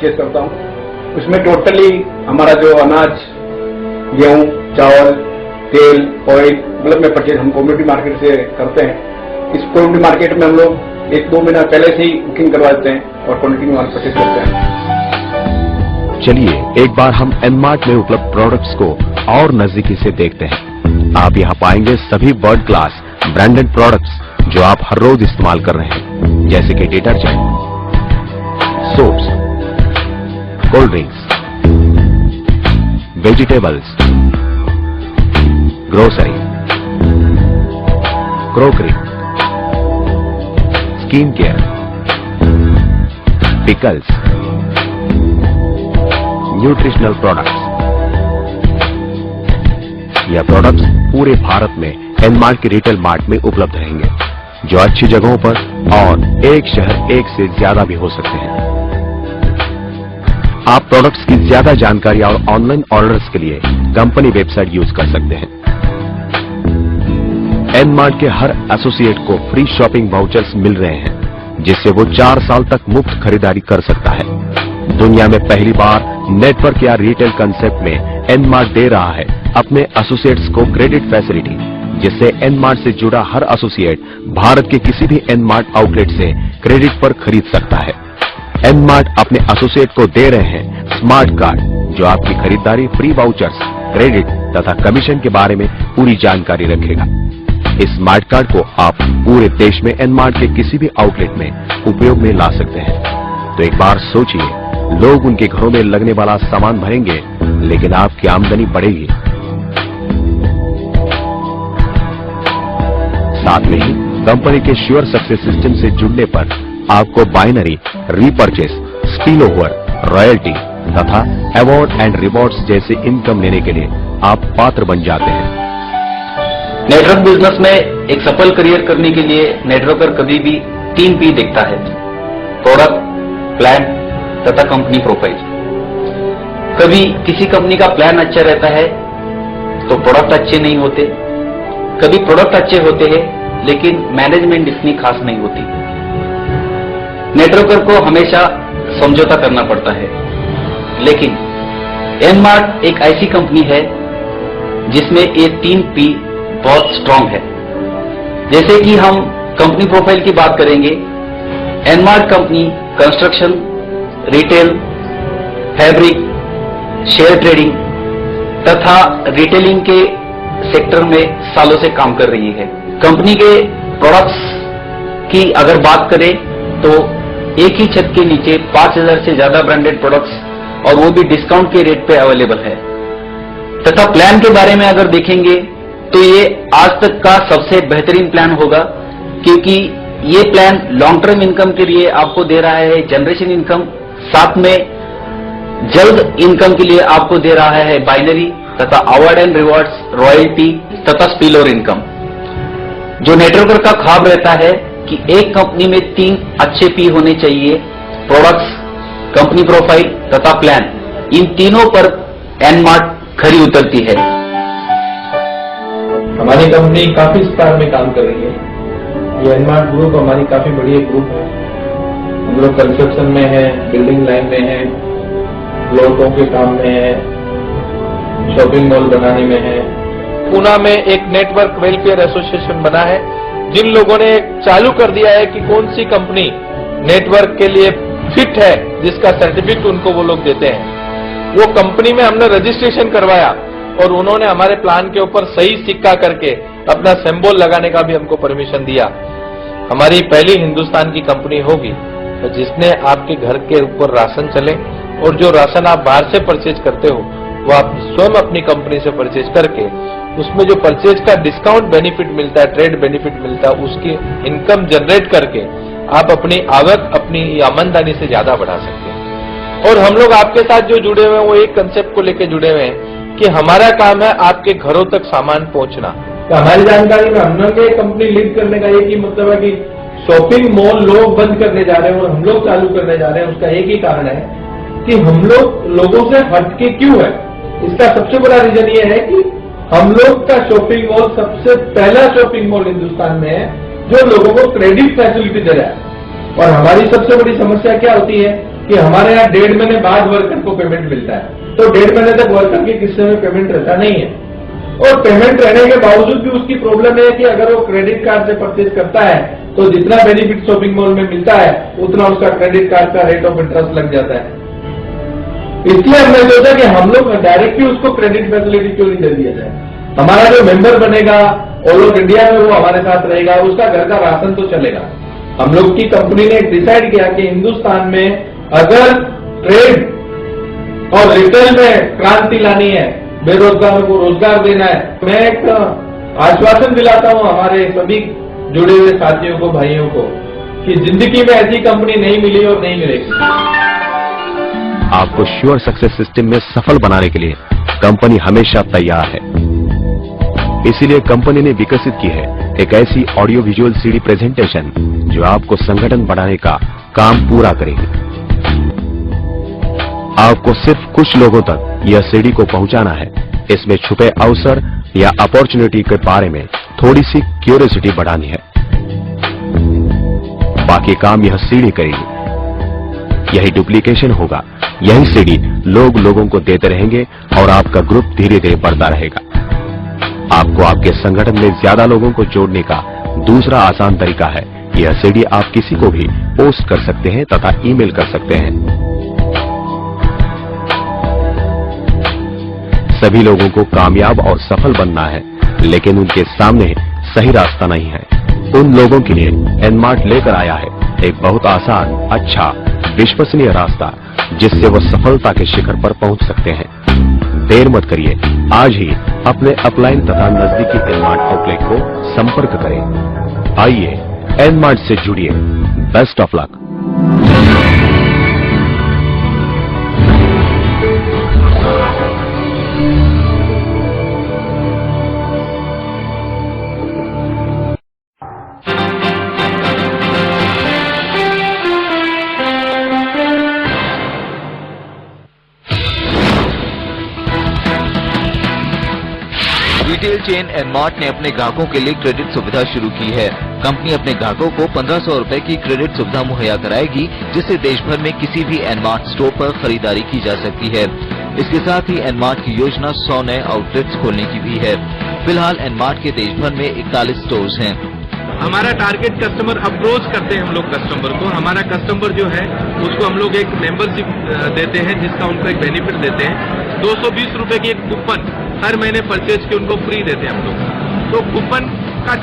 Purchase करता हूँ। उसमें टोटली हमारा जो अनाज, गेहूं, चावल, तेल, ऑयल, मतलब में परचेज हम कम्युनिटी मार्केट से करते हैं। इस कम्युनिटी मार्केट में हम लोग 1-2 महीना पहले से ही बुकिंग करवा देते हैं और क्वांटिटी में परचेज करते हैं। चलिए एक बार हम एनमार्ट में उपलब्ध प्रोडक्ट्स को और नजदीकी से देखते हैं। आप यहाँ पाएंगे सभी वर्ल्ड क्लास ब्रांडेड प्रोडक्ट्स जो आप हर रोज इस्तेमाल कर रहे हैं, जैसे कि detergent, soaps, cold drinks, vegetables, grocery, crockery, skin care, pickles, nutritional products. यह प्रोडक्ट्स पूरे भारत में एनमार्ट के रिटेल मार्ट में उपलब्ध रहेंगे, जो अच्छी जगहों पर और एक शहर एक से ज्यादा भी हो सकते हैं। आप प्रोडक्ट्स की ज्यादा जानकारी और ऑनलाइन ऑर्डर्स के लिए कंपनी वेबसाइट यूज कर सकते हैं। एनमार्ट के हर एसोसिएट को फ्री शॉपिंग वाउचर्स मिल रहे हैं, जिससे वो 4 साल तक मुफ्त खरीदारी कर सकता है। दुनिया में पहली बार नेटवर्क या रिटेल कंसेप्ट में एनमार्ट दे रहा है अपने एसोसिएट्स को क्रेडिट फैसिलिटी, जिससे एनमार्ट से जुड़ा हर एसोसिएट भारत के किसी भी एनमार्ट आउटलेट से क्रेडिट पर खरीद सकता है। एनमार्ट अपने एसोसिएट को दे रहे हैं स्मार्ट कार्ड, जो आपकी खरीदारी, फ्री वाउचर्स, क्रेडिट तथा कमीशन के बारे में पूरी जानकारी रखेगा। इस स्मार्ट कार्ड को आप पूरे देश में एनमार्ट के किसी भी आउटलेट में उपयोग में ला सकते हैं। तो एक बार सोचिए, लोग उनके घरों में लगने वाला सामान भरेंगे, लेकिन आपकी आमदनी बढ़ेगी। साथ में ही कंपनी के श्योर सक्सेस सिस्टम से जुड़ने पर आपको बाइनरी, रीपरचेस, स्पिल ओवर, रॉयल्टी तथा अवार्ड एंड रिवॉर्ड्स जैसे इनकम लेने के लिए आप पात्र बन जाते हैं। नेटवर्क बिजनेस में एक सफल करियर करने के लिए नेटवर्कर कभी भी 3 P देखता है: प्रोडक्ट, प्लान तथा कंपनी प्रोफाइल। कभी किसी कंपनी का प्लान अच्छा रहता है तो प्रोडक्ट अच्छे नहीं होते, कभी प्रोडक्ट अच्छे होते हैं लेकिन मैनेजमेंट इतनी खास नहीं होती। नेटवर्कर को हमेशा समझौता करना पड़ता है, लेकिन एनमार्ट एक ऐसी कंपनी है जिसमें ये 3 P बहुत स्ट्रांग है। जैसे कि हम कंपनी प्रोफाइल की बात करेंगे, N mart company construction, retail, fabric, share trading तथा रिटेलिंग के सेक्टर में सालों से काम कर रही है। कंपनी के प्रोडक्ट्स की अगर बात करें तो एक ही छत के नीचे 5000 से ज्यादा ब्रांडेड प्रोडक्ट्स, और वो भी डिस्काउंट के रेट पे अवेलेबल है। तथा प्लान के बारे में अगर देखेंगे तो ये आज तक का सबसे बेहतरीन प्लान होगा, क्योंकि ये प्लान लॉन्ग टर्म इनकम के लिए आपको दे रहा है जनरेशन इनकम, साथ में जल्द इनकम के लिए आपको दे रहा है बाइनरी तथा अवार्ड एंड रिवॉर्ड्स, रॉयल्टी तथा स्पिल ओवर इनकम। जो नेटवर्कर का ख्वाब रहता है कि एक कंपनी में 3 अच्छे P होने चाहिए: प्रोडक्ट्स, कंपनी प्रोफाइल तथा प्लान। इन तीनों पर एनमार्ट खरी उतरती है। हमारी कंपनी काफी स्टार में काम कर रही है। ये एनमार्ट ग्रुप हमारी काफी बड़ी एक ग्रुप है। हम लोग कंस्ट्रक्शन में है, बिल्डिंग लाइन में है, प्लॉटों के काम में है, शॉपिंग मॉल बनाने में है। पूना में एक नेटवर्क वेलफेयर एसोसिएशन बना है, जिन लोगों ने चालू कर दिया है कि कौन सी कंपनी नेटवर्क के लिए फिट है, जिसका सर्टिफिकेट उनको वो लोग देते हैं। वो कंपनी में हमने रजिस्ट्रेशन करवाया और उन्होंने हमारे प्लान के ऊपर सही सिक्का करके अपना सिंबल लगाने का भी हमको परमिशन दिया। हमारी पहली हिंदुस्तान की कंपनी होगी जिसने आपके घर के ऊपर राशन चले, और जो राशन आप बाहर से परचेज करते हो वो आप स्वयं अपनी कंपनी से परचेज करके उसमें जो परचेज का डिस्काउंट बेनिफिट मिलता है, ट्रेड बेनिफिट मिलता है, उसकी इनकम जनरेट करके आप अपनी आवक, अपनी आमदनी से ज्यादा बढ़ा सकते हैं। और हम लोग आपके साथ जो जुड़े हुए हैं वो एक कंसेप्ट को लेकर जुड़े हुए हैं कि हमारा काम है आपके घरों तक सामान पहुंचना। तो हमारी जानकारी में हम लोग कंपनी लीड करने का एक ही मतलब है कि शॉपिंग मॉल लोग बंद करने जा रहे हैं और हम लोग चालू करने जा रहे हैं। उसका एक ही कारण है कि हम लोग लोगों से हटके क्यों है। इसका सबसे बड़ा रीजन ये है कि हम लोग का शॉपिंग मॉल सबसे पहला शॉपिंग मॉल हिंदुस्तान में है जो लोगों को क्रेडिट फैसिलिटी दे रहा है। और हमारी सबसे बड़ी समस्या क्या होती है कि हमारे यहाँ 1.5 महीने बाद वर्कर को पेमेंट मिलता है, तो 1.5 महीने तक वर्कर के किस्से में पेमेंट रहता नहीं है। और पेमेंट रहने के बावजूद भी उसकी प्रॉब्लम है कि अगर वो क्रेडिट कार्ड से परचेज करता है तो जितना बेनिफिट शॉपिंग मॉल में मिलता है उतना उसका क्रेडिट कार्ड का रेट ऑफ इंटरेस्ट लग जाता है। इसलिए हमने सोचा कि हम लोग डायरेक्टली उसको क्रेडिट फैसिलिटी क्यों नहीं दे दिया जाए। हमारा जो मेंबर बनेगा ऑल ओवर इंडिया में वो हमारे साथ रहेगा, उसका घर का राशन तो चलेगा। हम लोग की कंपनी ने डिसाइड किया कि हिंदुस्तान में अगर ट्रेड और रिटेल में क्रांति लानी है, बेरोजगारों को रोजगार देना है, मैं एक आश्वासन दिलाता हूं हमारे सभी जुड़े हुए साथियों को, भाइयों को, कि जिंदगी में ऐसी कंपनी नहीं मिली और नहीं मिलेगी। आपको श्योर सक्सेस सिस्टम में सफल बनाने के लिए कंपनी हमेशा तैयार है। इसीलिए कंपनी ने विकसित की है एक ऐसी ऑडियो विजुअल सीडी प्रेजेंटेशन जो आपको संगठन बढ़ाने का काम पूरा करेगी। आपको सिर्फ कुछ लोगों तक यह सीडी को पहुंचाना है। इसमें छुपे अवसर या अपॉर्चुनिटी के बारे में थोड़ी सी क्यूरियोसिटी बढ़ानी है, बाकी काम यह सीडी करेगी। यही डुप्लीकेशन होगा, यही सीडी लोग लोगों को देते रहेंगे और आपका ग्रुप धीरे धीरे बढ़ता रहेगा। आपको आपके संगठन में ज्यादा लोगों को जोड़ने का दूसरा आसान तरीका है, यह सीडी आप किसी को भी पोस्ट कर सकते हैं तथा ईमेल कर सकते हैं। सभी लोगों को कामयाब और सफल बनना है, लेकिन उनके सामने सही रास्ता नहीं है। उन लोगों के लिए एनमार्ट लेकर आया है एक बहुत आसान, अच्छा, विश्वसनीय रास्ता जिससे वो सफलता के शिखर पर पहुंच सकते हैं। देर मत करिए, आज ही अपने अपलाइन तथा नजदीकी एनमार्ट आउटलेट को संपर्क करें। आइए एनमार्ट से जुड़िए। Best of luck. Retail chain N mart ने अपने ग्राहकों के लिए क्रेडिट सुविधा शुरू की है। कंपनी अपने ग्राहकों को 1500 रुपए की क्रेडिट सुविधा मुहैया कराएगी, जिससे देश भर में किसी भी एनमार्ट स्टोर पर खरीदारी की जा सकती है। इसके साथ ही एनमार्ट की योजना 100 नए आउटलेट्स खोलने की भी है। फिलहाल एनमार्ट के देश भर में 41 स्टोर्स हैं। हमारा टारगेट कस्टमर अप्रोच करते हैं हम लोग कस्टमर को। हमारा कस्टमर जो है उसको हम लोग एक मेंबरशिप देते हैं, जिसका उनको एक बेनिफिट देते हैं। 220 रुपए की एक कूपन हर महीने परचेज के उनको फ्री देते हैं हम लोग। तो कूपन का